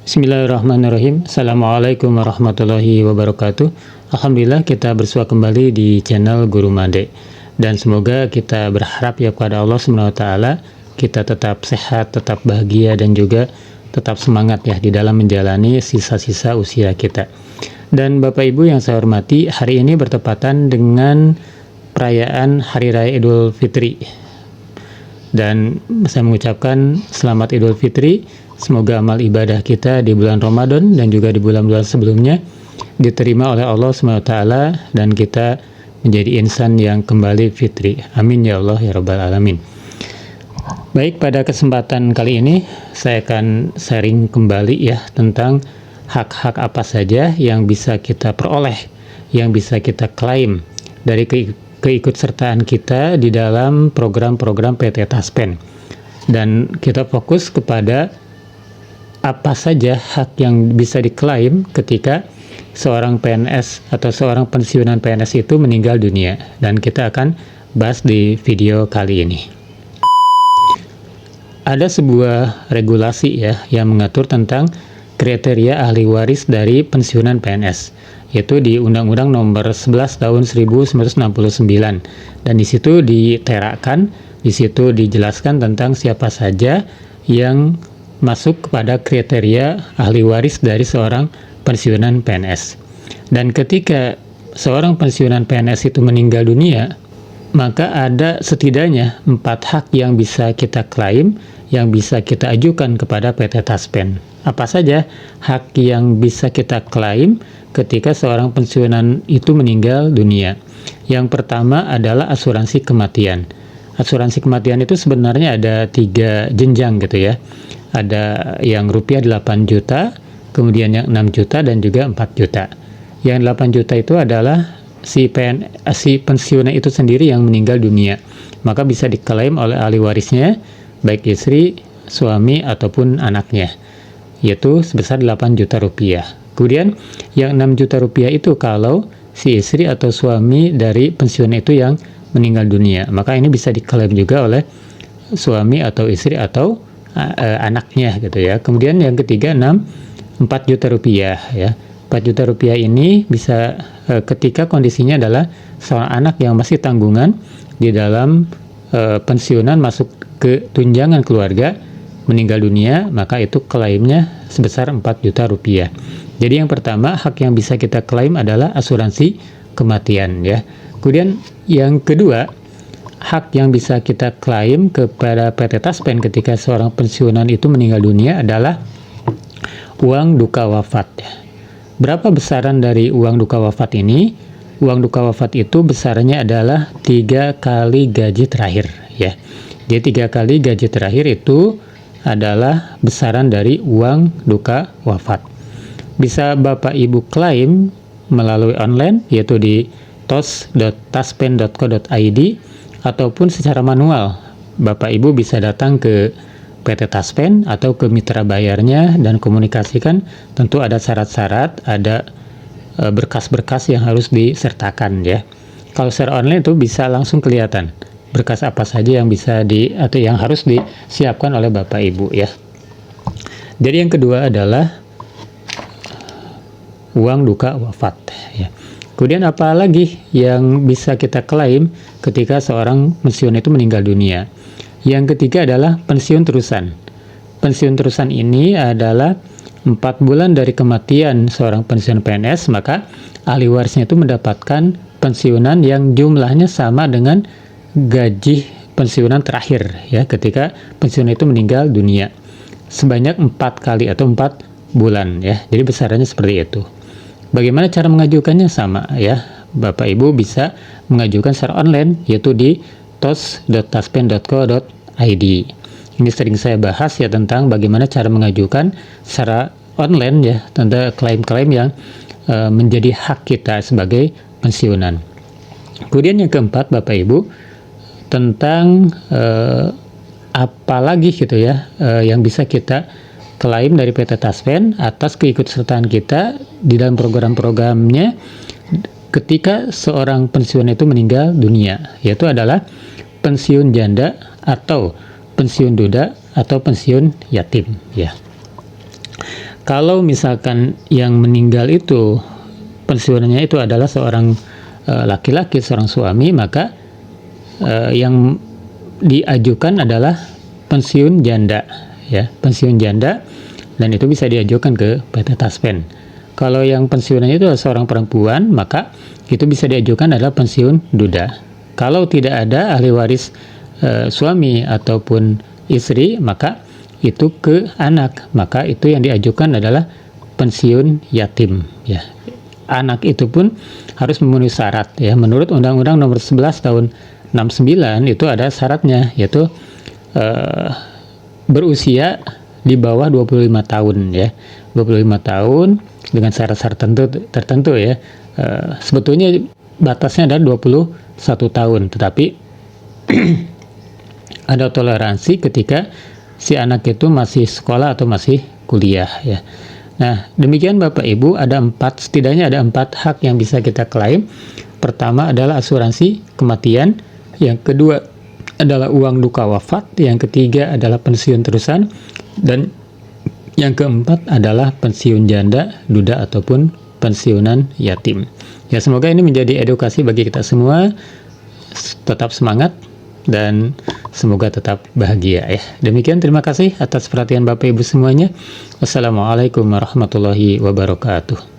Bismillahirrahmanirrahim. Assalamualaikum warahmatullahi wabarakatuh. Alhamdulillah kita bersua kembali di channel Guru Made. Dan semoga kita berharap ya kepada Allah SWT kita tetap sehat, tetap bahagia dan juga tetap semangat ya di dalam menjalani sisa-sisa usia kita. Dan Bapak Ibu yang saya hormati, hari ini bertepatan dengan perayaan Hari Raya Idul Fitri. Dan saya mengucapkan selamat Idul Fitri. Semoga amal ibadah kita di bulan Ramadan dan juga di bulan-bulan sebelumnya diterima oleh Allah SWT dan kita menjadi insan yang kembali fitri. Amin ya Allah ya Rabbal Alamin. Baik, pada kesempatan kali ini saya akan sharing kembali ya tentang hak-hak apa saja yang bisa kita peroleh, yang bisa kita klaim dari keikutsertaan kita di dalam program-program PT Taspen. Dan kita fokus kepada apa saja hak yang bisa diklaim ketika seorang PNS atau seorang pensiunan PNS itu meninggal dunia. Dan kita akan bahas di video kali ini. Ada sebuah regulasi ya yang mengatur tentang kriteria ahli waris dari pensiunan PNS, yaitu di Undang-Undang Nomor 11 Tahun 1969. Dan di situ diterakan, di situ dijelaskan tentang siapa saja yang masuk kepada kriteria ahli waris dari seorang pensiunan PNS. Dan ketika seorang pensiunan PNS itu meninggal dunia, maka ada setidaknya 4 hak yang bisa kita klaim, yang bisa kita ajukan kepada PT Taspen. Apa saja hak yang bisa kita klaim ketika seorang pensiunan itu meninggal dunia? Yang pertama adalah asuransi kematian. Asuransi kematian itu sebenarnya ada 3 jenjang gitu ya. Ada yang rupiah 8 juta, kemudian yang 6 juta dan juga 4 juta. Yang 8 juta itu adalah si pensiunan itu sendiri yang meninggal dunia. Maka bisa diklaim oleh ahli warisnya, baik istri, suami ataupun anaknya, yaitu sebesar 8 juta rupiah. Kemudian yang 6 juta rupiah itu kalau si istri atau suami dari pensiun itu yang meninggal dunia, maka ini bisa diklaim juga oleh suami atau istri atau anaknya gitu ya. Kemudian yang ketiga 4 juta rupiah ya. 4 juta rupiah ini bisa ketika kondisinya adalah seorang anak yang masih tanggungan di dalam pensiunan masuk ke tunjangan keluarga, meninggal dunia, maka itu klaimnya sebesar 4 juta rupiah. Jadi yang pertama hak yang bisa kita klaim adalah asuransi kematian ya. Kemudian yang kedua, hak yang bisa kita klaim kepada PT Taspen ketika seorang pensiunan itu meninggal dunia adalah uang duka wafat. Berapa besaran dari uang duka wafat ini? Uang duka wafat itu besarnya adalah 3 kali gaji terakhir ya. Jadi 3 kali gaji terakhir itu adalah besaran dari uang duka wafat. Bisa Bapak Ibu klaim melalui online, yaitu di tos.taspen.co.id, ataupun secara manual. Bapak Ibu bisa datang ke PT Taspen atau ke mitra bayarnya dan komunikasikan. Tentu ada syarat-syarat, ada berkas-berkas yang harus disertakan ya. Kalau secara online itu bisa langsung kelihatan berkas apa saja yang bisa atau yang harus disiapkan oleh Bapak Ibu ya. Jadi yang kedua adalah uang duka wafat ya. Kemudian apa lagi yang bisa kita klaim ketika seorang pensiun itu meninggal dunia? Yang ketiga adalah pensiun terusan. Pensiun terusan ini adalah 4 bulan dari kematian seorang pensiun PNS, maka ahli warisnya itu mendapatkan pensiunan yang jumlahnya sama dengan gaji pensiunan terakhir ya ketika pensiun itu meninggal dunia, sebanyak 4 kali atau 4 bulan ya. Jadi besarannya seperti itu. Bagaimana cara mengajukannya? Sama ya, Bapak Ibu bisa mengajukan secara online, yaitu di tos.taspen.co.id. Ini sering saya bahas ya tentang bagaimana cara mengajukan secara online ya tentang klaim-klaim yang menjadi hak kita sebagai pensiunan. Kemudian yang keempat Bapak Ibu, tentang apa lagi gitu ya yang bisa kita klaim dari PT Taspen atas keikutsertaan kita di dalam program-programnya ketika seorang pensiun itu meninggal dunia, yaitu adalah pensiun janda atau pensiun duda atau pensiun yatim ya. Kalau misalkan yang meninggal itu pensiunannya itu adalah seorang laki-laki, seorang suami, maka yang diajukan adalah pensiun janda, ya, pensiun janda, dan itu bisa diajukan ke PT Taspen. Kalau yang pensiunannya itu adalah seorang perempuan, maka itu bisa diajukan adalah pensiun duda. Kalau tidak ada ahli waris suami ataupun istri, maka itu ke anak, maka itu yang diajukan adalah pensiun yatim, ya. Anak itu pun harus memenuhi syarat, ya. Menurut Undang-Undang Nomor 11 Tahun 69 itu ada syaratnya, yaitu berusia di bawah 25 tahun, ya. 25 tahun dengan syarat-syarat tertentu, ya. Sebetulnya batasnya adalah 21 tahun, tetapi ada toleransi ketika si anak itu masih sekolah atau masih kuliah, ya. Nah, demikian Bapak Ibu, setidaknya ada 4 hak yang bisa kita klaim. Pertama adalah asuransi kematian, yang kedua adalah uang duka wafat, yang ketiga adalah pensiun terusan, dan yang keempat adalah pensiun janda, duda, ataupun pensiunan yatim. Ya, semoga ini menjadi edukasi bagi kita semua. Tetap semangat dan semoga tetap bahagia, ya. Demikian, terima kasih atas perhatian Bapak Ibu semuanya. Wassalamualaikum warahmatullahi wabarakatuh.